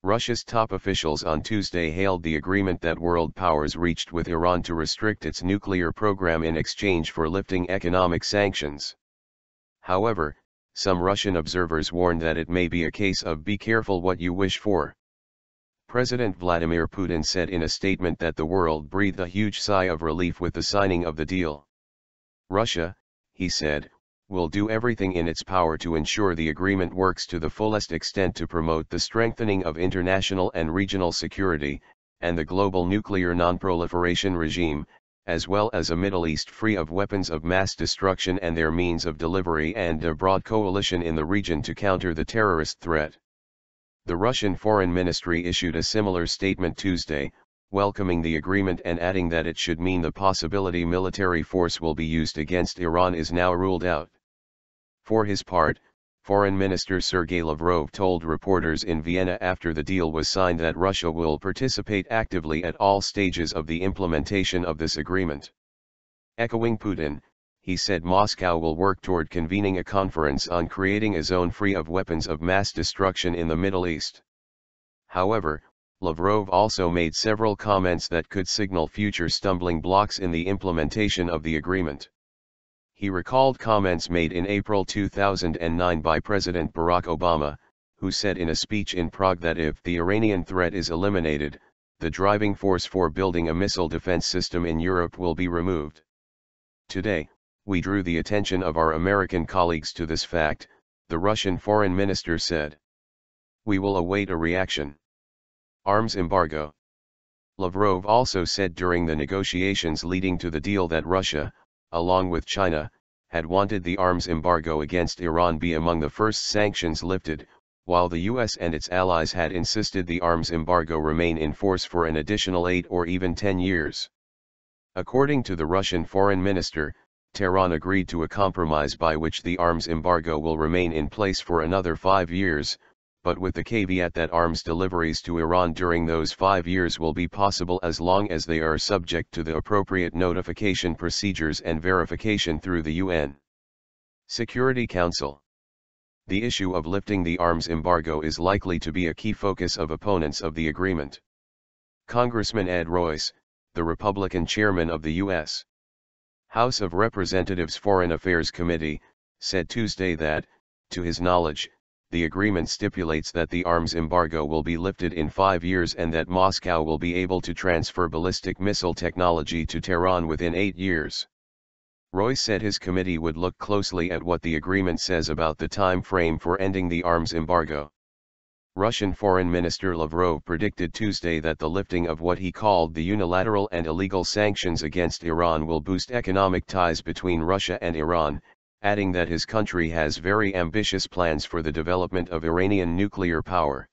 Russia's top officials on Tuesday hailed the agreement that world powers reached with Iran to restrict its nuclear program in exchange for lifting economic sanctions. However, some Russian observers warned that it may be a case of be careful what you wish for. President Vladimir Putin said in a statement that the world breathed a huge sigh of relief with the signing of the deal. Russia, he said, will do everything in its power to ensure the agreement works to the fullest extent to promote the strengthening of international and regional security, and the global nuclear nonproliferation regime, as well as a Middle East free of weapons of mass destruction and their means of delivery, and a broad coalition in the region to counter the terrorist threat. The Russian Foreign Ministry issued a similar statement Tuesday, welcoming the agreement and adding that it should mean the possibility military force will be used against Iran is now ruled out. For his part, Foreign Minister Sergei Lavrov told reporters in Vienna after the deal was signed that Russia will participate actively at all stages of the implementation of this agreement. Echoing Putin, he said Moscow will work toward convening a conference on creating a zone free of weapons of mass destruction in the Middle East. However, Lavrov also made several comments that could signal future stumbling blocks in the implementation of the agreement. He recalled comments made in April 2009 by President Barack Obama, who said in a speech in Prague that if the Iranian threat is eliminated, the driving force for building a missile defense system in Europe will be removed. Today, we drew the attention of our American colleagues to this fact, the Russian foreign minister said. We will await a reaction. Arms embargo. Lavrov also said during the negotiations leading to the deal that Russia, along with China, had wanted the arms embargo against Iran be among the first sanctions lifted, while the US and its allies had insisted the arms embargo remain in force for an additional 8 or even 10 years. According to the Russian foreign minister, Tehran agreed to a compromise by which the arms embargo will remain in place for another 5 years, but with the caveat that arms deliveries to Iran during those 5 years will be possible as long as they are subject to the appropriate notification procedures and verification through the UN Security Council. The issue of lifting the arms embargo is likely to be a key focus of opponents of the agreement. Congressman Ed Royce, the Republican chairman of the U.S. House of Representatives Foreign Affairs Committee, said Tuesday that, to his knowledge, the agreement stipulates that the arms embargo will be lifted in 5 years and that Moscow will be able to transfer ballistic missile technology to Tehran within 8 years. Royce said his committee would look closely at what the agreement says about the time frame for ending the arms embargo. Russian Foreign Minister Lavrov predicted Tuesday that the lifting of what he called the unilateral and illegal sanctions against Iran will boost economic ties between Russia and Iran, adding that his country has very ambitious plans for the development of Iranian nuclear power.